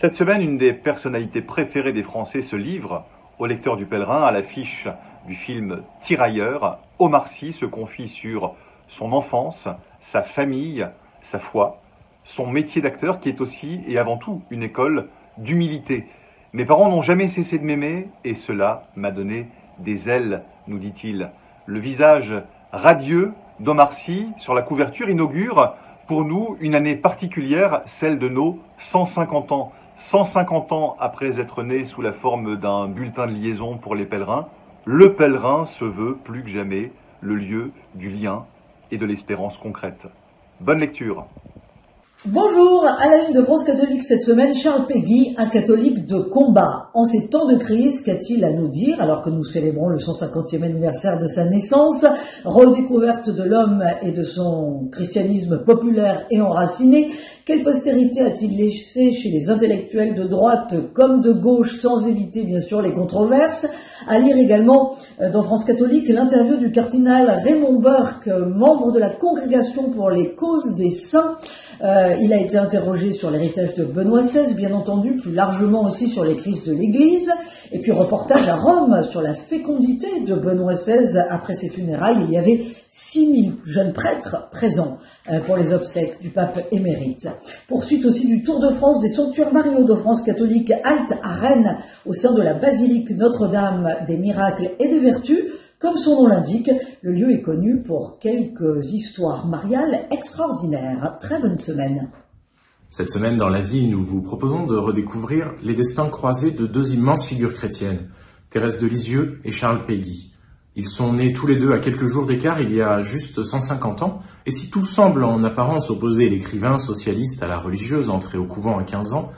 Cette semaine, une des personnalités préférées des Français se livre au lecteur du Pèlerin à l'affiche du film Tirailleurs. Omar Sy se confie sur son enfance, sa famille, sa foi, son métier d'acteur qui est aussi et avant tout une école d'humilité. Mes parents n'ont jamais cessé de m'aimer et cela m'a donné des ailes, nous dit-il. Le visage radieux d'Omar Sy sur la couverture inaugure pour nous une année particulière, celle de nos 150 ans. 150 ans après être né sous la forme d'un bulletin de liaison pour les pèlerins, le Pèlerin se veut plus que jamais le lieu du lien et de l'espérance concrète. Bonne lecture. Bonjour, à la une de France Catholique cette semaine, Charles Péguy, un catholique de combat. En ces temps de crise, qu'a-t-il à nous dire alors que nous célébrons le 150e anniversaire de sa naissance, redécouverte de l'homme et de son christianisme populaire et enraciné? Quelle postérité a-t-il laissé chez les intellectuels de droite comme de gauche, sans éviter bien sûr les controverses? À lire également dans France Catholique l'interview du cardinal Raymond Burke, membre de la Congrégation pour les causes des saints. Il a été interrogé sur l'héritage de Benoît XVI, bien entendu, plus largement aussi sur les crises de l'Église, et puis reportage à Rome sur la fécondité de Benoît XVI après ses funérailles. Il y avait 6000 jeunes prêtres présents pour les obsèques du pape émérite. Poursuite aussi du Tour de France des sanctuaires mariaux de France catholique, halte à Rennes au sein de la basilique Notre-Dame des Miracles et des Vertus. Comme son nom l'indique, le lieu est connu pour quelques histoires mariales extraordinaires. Très bonne semaine. Cette semaine, dans la vie, nous vous proposons de redécouvrir les destins croisés de deux immenses figures chrétiennes, Thérèse de Lisieux et Charles Péguy. Ils sont nés tous les deux à quelques jours d'écart il y a juste 150 ans, et si tout semble en apparence opposer l'écrivain socialiste à la religieuse entrée au couvent à 15 ans,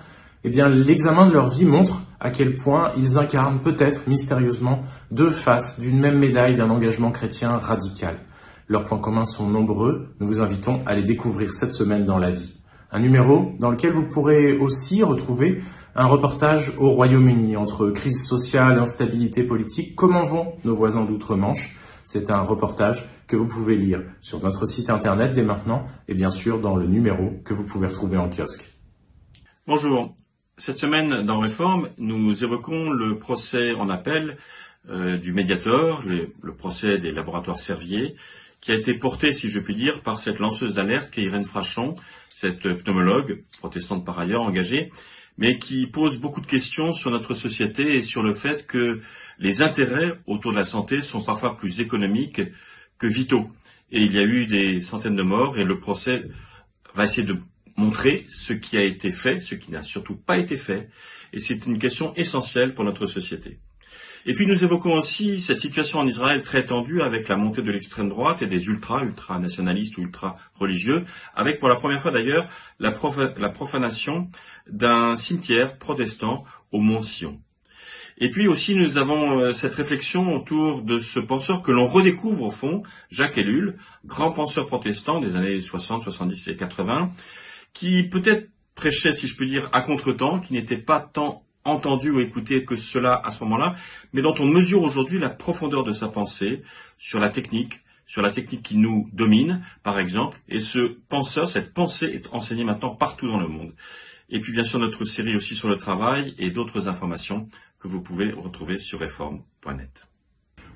eh bien, l'examen de leur vie montre à quel point ils incarnent peut-être mystérieusement deux faces d'une même médaille d'un engagement chrétien radical. Leurs points communs sont nombreux, nous vous invitons à les découvrir cette semaine dans La Vie. Un numéro dans lequel vous pourrez aussi retrouver un reportage au Royaume-Uni entre crise sociale, instabilité politique, comment vont nos voisins d'outre-Manche. C'est un reportage que vous pouvez lire sur notre site internet dès maintenant et bien sûr dans le numéro que vous pouvez retrouver en kiosque. Bonjour. Cette semaine, dans Réforme, nous évoquons le procès en appel du Mediator, le procès des laboratoires Servier, qui a été porté, si je puis dire, par cette lanceuse d'alerte qui est Irène Frachon, cette pneumologue, protestante par ailleurs engagée, mais qui pose beaucoup de questions sur notre société et sur le fait que les intérêts autour de la santé sont parfois plus économiques que vitaux. Et il y a eu des centaines de morts et le procès va essayer de montrer ce qui a été fait, ce qui n'a surtout pas été fait, et c'est une question essentielle pour notre société. Et puis nous évoquons aussi cette situation en Israël très tendue avec la montée de l'extrême droite et des ultra-nationalistes ou ultra-religieux, avec pour la première fois d'ailleurs la profanation d'un cimetière protestant au Mont Sion. Et puis aussi nous avons cette réflexion autour de ce penseur que l'on redécouvre au fond, Jacques Ellul, grand penseur protestant des années 60, 70 et 80, qui peut-être prêchait, si je peux dire, à contre-temps, qui n'était pas tant entendu ou écouté que cela à ce moment-là, mais dont on mesure aujourd'hui la profondeur de sa pensée sur la technique qui nous domine, par exemple, et ce penseur, cette pensée est enseignée maintenant partout dans le monde. Et puis bien sûr notre série aussi sur le travail et d'autres informations que vous pouvez retrouver sur réforme.net.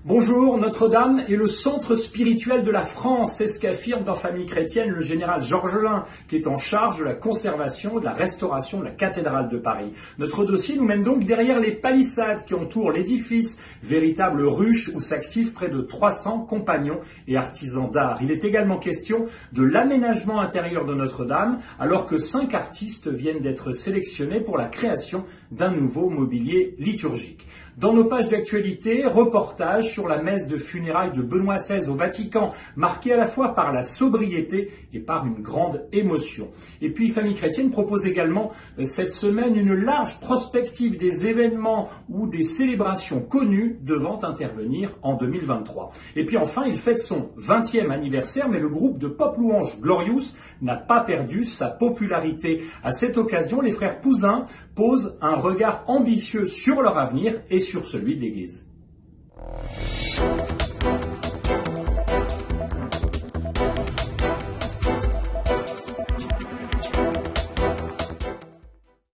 Bonjour, Notre-Dame est le centre spirituel de la France, c'est ce qu'affirme dans Famille chrétienne le général Georgelin, qui est en charge de la conservation et de la restauration de la cathédrale de Paris. Notre dossier nous mène donc derrière les palissades qui entourent l'édifice, véritable ruche où s'activent près de 300 compagnons et artisans d'art. Il est également question de l'aménagement intérieur de Notre-Dame, alors que 5 artistes viennent d'être sélectionnés pour la création d'un nouveau mobilier liturgique. Dans nos pages d'actualité, reportage sur la messe de funérailles de Benoît XVI au Vatican, marquée à la fois par la sobriété et par une grande émotion. Et puis Famille chrétienne propose également cette semaine une large prospective des événements ou des célébrations connues devant intervenir en 2023. Et puis enfin, il fête son 20e anniversaire, mais le groupe de pop louange Glorious n'a pas perdu sa popularité. À cette occasion, les frères Pouzin posent un regard ambitieux sur leur avenir et sur celui de l'Église.